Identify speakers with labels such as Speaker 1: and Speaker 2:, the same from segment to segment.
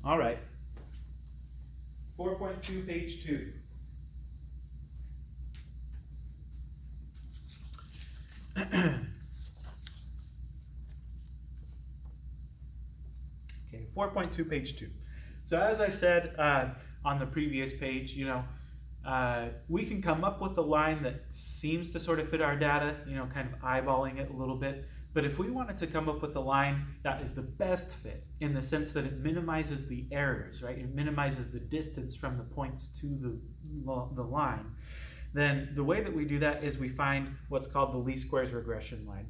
Speaker 1: All right. 4.2, page 2. Okay, 4.2, page 2. So as I said on the previous page, we can come up with a line that seems to sort of fit our data, kind of eyeballing it a little bit. But if we wanted to come up with a line that is the best fit in the sense that it minimizes the errors, right? It minimizes the distance from the points to the line. Then the way that we do that is we find what's called the least squares regression line.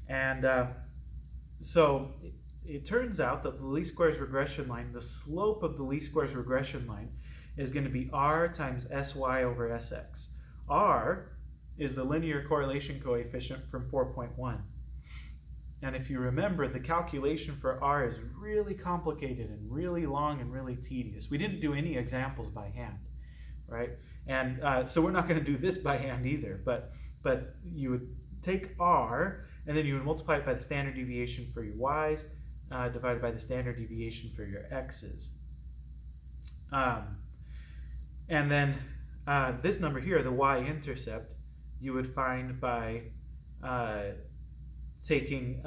Speaker 1: And so it turns out that the least squares regression line, the slope of the least squares regression line is going to be r times sy over sx. R is the linear correlation coefficient from 4.1. And if you remember, the calculation for r is really complicated and really long and really tedious. We didn't do any examples by hand, right? And so we're not going to do this by hand either, but you would take r and then you would multiply it by the standard deviation for your y's divided by the standard deviation for your x's. And then this number here, the y-intercept, you would find by taking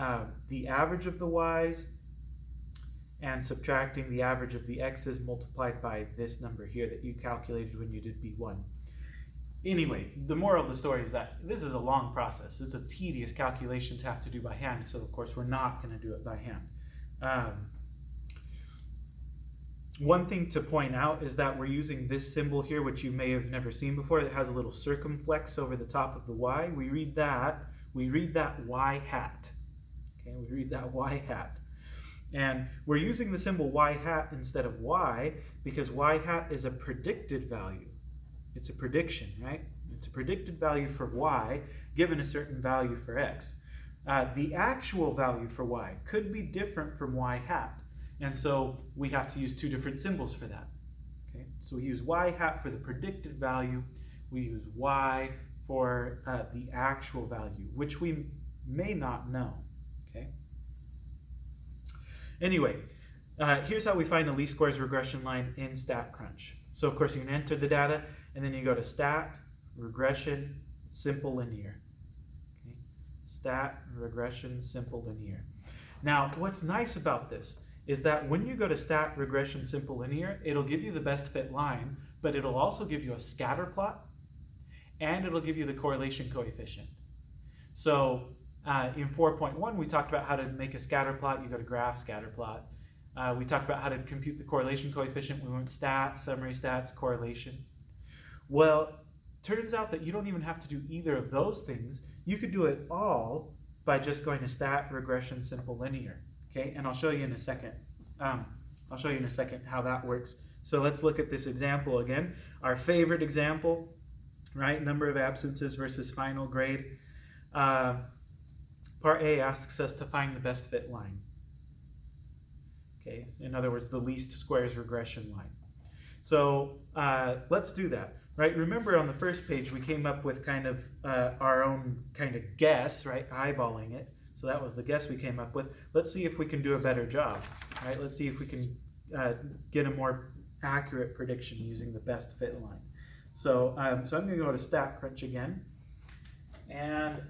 Speaker 1: the average of the y's and subtracting the average of the x's multiplied by this number here that you calculated when you did B1. Anyway, the moral of the story is that this is a long process. It's a tedious calculation to have to do by hand, so of course we're not going to do it by hand. One thing to point out is that we're using this symbol here, which you may have never seen before. It has a little circumflex over the top of the y. We read that y hat. Okay, we read that y hat. And we're using the symbol y hat instead of y because y hat is a predicted value. It's a prediction, right? It's a predicted value for y given a certain value for x. The actual value for y could be different from y hat. And so we have to use two different symbols for that. Okay? So we use y hat for the predicted value. We use y for the actual value, which we may not know. Okay? Anyway, here's how we find a least squares regression line in Statcrunch. So of course you can enter the data, and then you go to Stat, Regression, Simple Linear. Okay? Stat, Regression, Simple Linear. Now, what's nice about this is that when you go to Stat, Regression, Simple Linear, it'll give you the best fit line, but it'll also give you a scatter plot, and it'll give you the correlation coefficient. So in 4.1, we talked about how to make a scatter plot. You go to Graph, Scatter Plot. We talked about how to compute the correlation coefficient. We went Stat, Summary Stats, Correlation. Well, turns out that you don't even have to do either of those things. You could do it all by just going to Stat, Regression, Simple Linear. Okay, and I'll show you in a second. I'll show you in a second how that works. So let's look at this example again. Our favorite example, right? Number of absences versus final grade. Part A asks us to find the best fit line. Okay, in other words, the least squares regression line. So let's do that, right? Remember on the first page, we came up with kind of our own kind of guess, right? Eyeballing it. So that was the guess we came up with. Let's see if we can do a better job, right? Let's see if we can get a more accurate prediction using the best fit line. So, so I'm going to go to Statcrunch again, and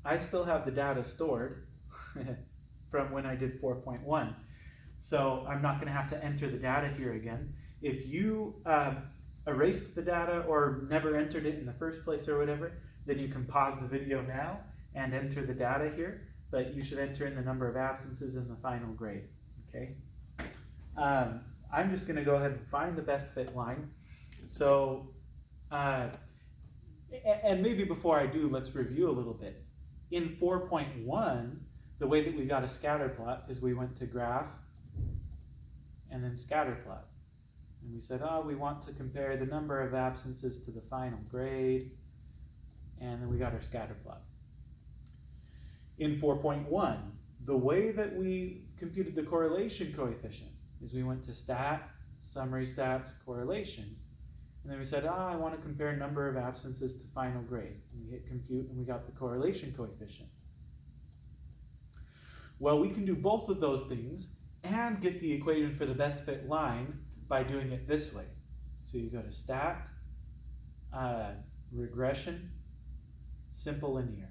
Speaker 1: I still have the data stored from when I did 4.1. So I'm not going to have to enter the data here again. If you erased the data or never entered it in the first place or whatever, then you can pause the video now and enter the data here, but you should enter in the number of absences and the final grade, okay? I'm just going to go ahead and find the best fit line. So, and maybe before I do, let's review a little bit. In 4.1, the way that we got a scatter plot is we went to Graph and then Scatter Plot. And we said, oh, we want to compare the number of absences to the final grade. And then we got our scatter plot. In 4.1, the way that we computed the correlation coefficient is we went to Stat, Summary Stats, Correlation. And then we said, I want to compare number of absences to final grade. And we hit compute and we got the correlation coefficient. Well, we can do both of those things and get the equation for the best fit line by doing it this way. So you go to stat, regression, simple linear.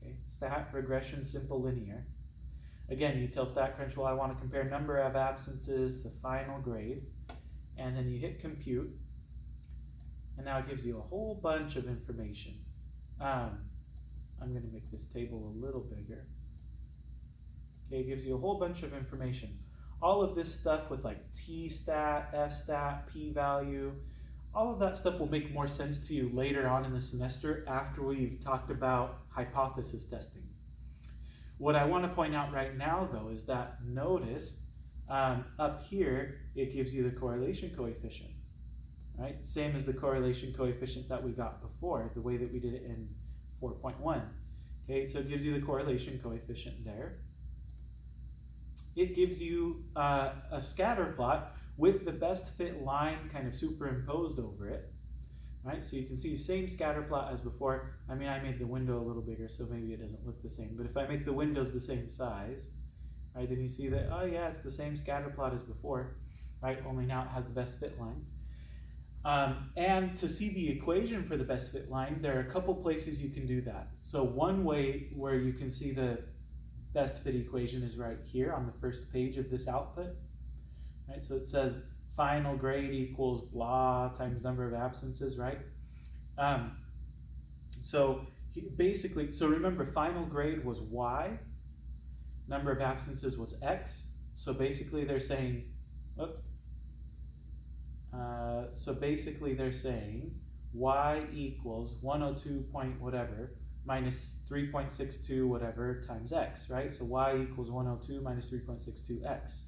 Speaker 1: Okay, stat, regression, simple linear. Again, you tell Statcrunch, well, I want to compare number of absences to final grade, and then you hit compute, and now it gives you a whole bunch of information. I'm going to make this table a little bigger. Okay, it gives you a whole bunch of information. All of this stuff with like t-stat, f-stat, p-value, all of that stuff will make more sense to you later on in the semester after we've talked about hypothesis testing. What I want to point out right now, though, is that notice up here, it gives you the correlation coefficient, right? Same as the correlation coefficient that we got before, the way that we did it in 4.1. Okay, so it gives you the correlation coefficient there. It gives you a scatter plot with the best fit line kind of superimposed over it. Right, so you can see same scatter plot as before. I mean, I made the window a little bigger, so maybe it doesn't look the same. But if I make the windows the same size, right, then you see that, oh yeah, it's the same scatter plot as before, right? Only now it has the best fit line. And to see the equation for the best fit line, there are a couple places you can do that. So one way where you can see the best fit equation is right here on the first page of this output. Right, so it says final grade equals blah times number of absences, right? So basically, so remember final grade was y, number of absences was x. So basically they're saying, y equals 102 point whatever minus 3.62 whatever times x, right? So y equals 102 minus 3.62x.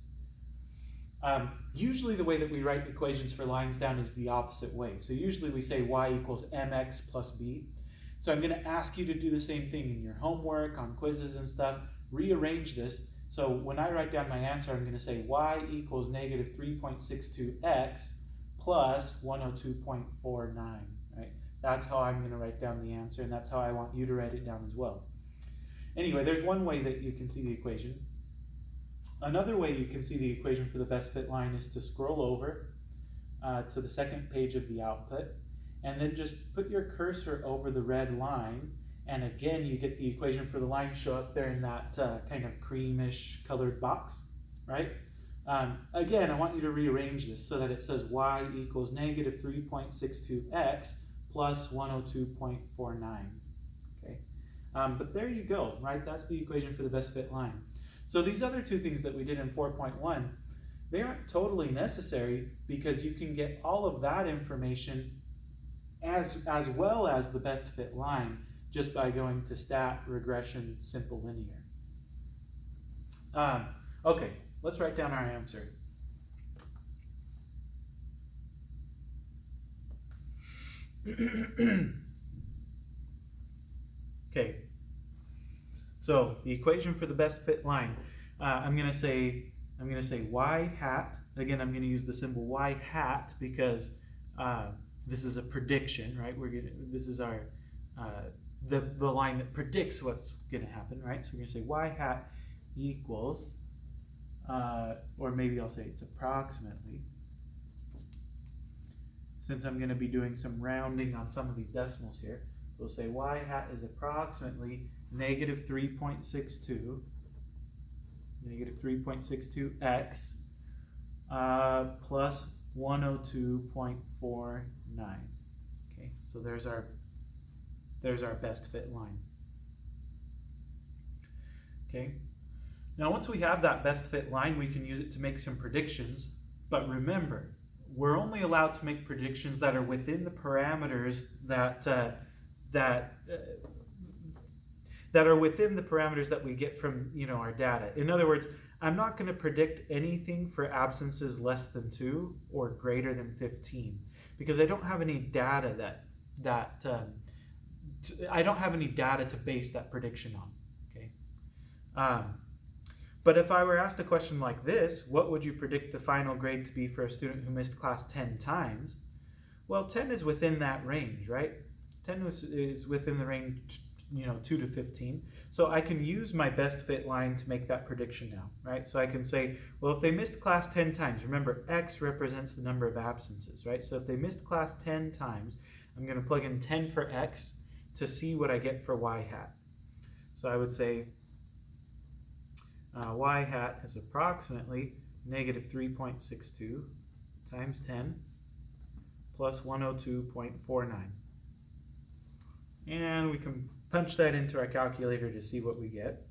Speaker 1: Usually the way that we write equations for lines down is the opposite way. So usually we say y equals mx plus b. So I'm going to ask you to do the same thing in your homework, on quizzes and stuff. Rearrange this. So when I write down my answer, I'm going to say y equals negative 3.62x plus 102.49, right? That's how I'm going to write down the answer, and that's how I want you to write it down as well. Anyway, there's one way that you can see the equation. Another way you can see the equation for the best fit line is to scroll over to the second page of the output, and then just put your cursor over the red line, and again you get the equation for the line show up there in that kind of creamish colored box, right? Again, I want you to rearrange this so that it says y equals negative 3.62x plus 102.49, okay? But there you go, right? That's the equation for the best fit line. So these other two things that we did in 4.1, they aren't totally necessary because you can get all of that information as well as the best fit line just by going to stat, regression, simple linear. Okay, let's write down our answer. Okay, so the equation for the best fit line, I'm going to say y hat. Again, I'm going to use the symbol y hat because this is a prediction, right? This is our the line that predicts what's going to happen, right? So we're going to say y hat equals, or maybe I'll say it's approximately, since I'm going to be doing some rounding on some of these decimals here. We'll say y hat is approximately negative 3.62, negative 3.62x plus 102.49. Okay, so there's our best fit line. Okay, now once we have that best fit line, we can use it to make some predictions. But remember, we're only allowed to make predictions that are within the parameters that are within the parameters that we get from our data. In other words, I'm not going to predict anything for absences less than 2 or greater than 15 because I don't have any data I don't have any data to base that prediction on. Okay. But if I were asked a question like this, what would you predict the final grade to be for a student who missed class 10 times? Well, 10 is within that range, right? 10 is within the range 2 to 15. So I can use my best fit line to make that prediction now, right? So I can say, well, if they missed class 10 times, remember X represents the number of absences, right? So if they missed class 10 times, I'm going to plug in 10 for X to see what I get for Y hat. So I would say Y hat is approximately negative 3.62 times 10 plus 102.49. And we can punch that into our calculator to see what we get.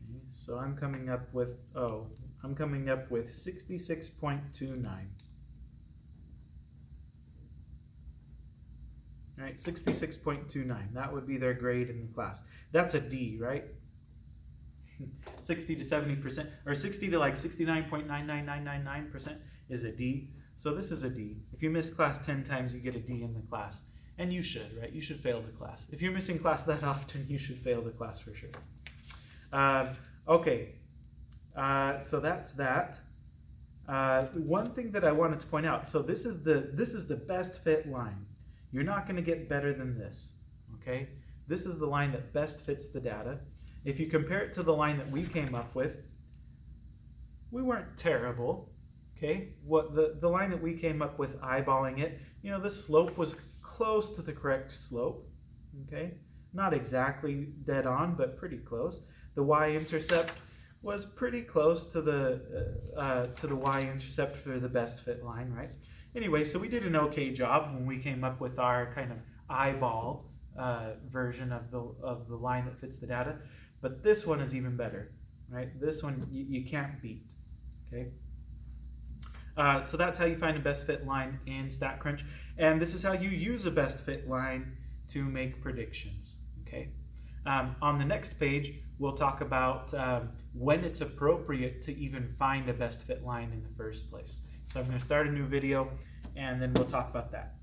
Speaker 1: Okay, so I'm coming up with 66.29. All right, 66.29. That would be their grade in the class. That's a D, right? 60 to 70%, or 60 to like 69.99999% is a D. So this is a D. If you miss class 10 times, you get a D in the class. And you should, right? You should fail the class. If you're missing class that often, you should fail the class for sure. Okay, so that's that. One thing that I wanted to point out, so this is the best fit line. You're not going to get better than this, okay? This is the line that best fits the data. If you compare it to the line that we came up with, we weren't terrible, okay? What the line that we came up with, eyeballing it, the slope was close to the correct slope, okay? Not exactly dead on, but pretty close. The y-intercept was pretty close to the y-intercept for the best fit line, right? Anyway, so we did an okay job when we came up with our kind of eyeball version of the line that fits the data. But this one is even better, right? This one you can't beat, okay? So that's how you find a best fit line in Statcrunch. And this is how you use a best fit line to make predictions, okay? On the next page, we'll talk about when it's appropriate to even find a best fit line in the first place. So I'm going to start a new video, and then we'll talk about that.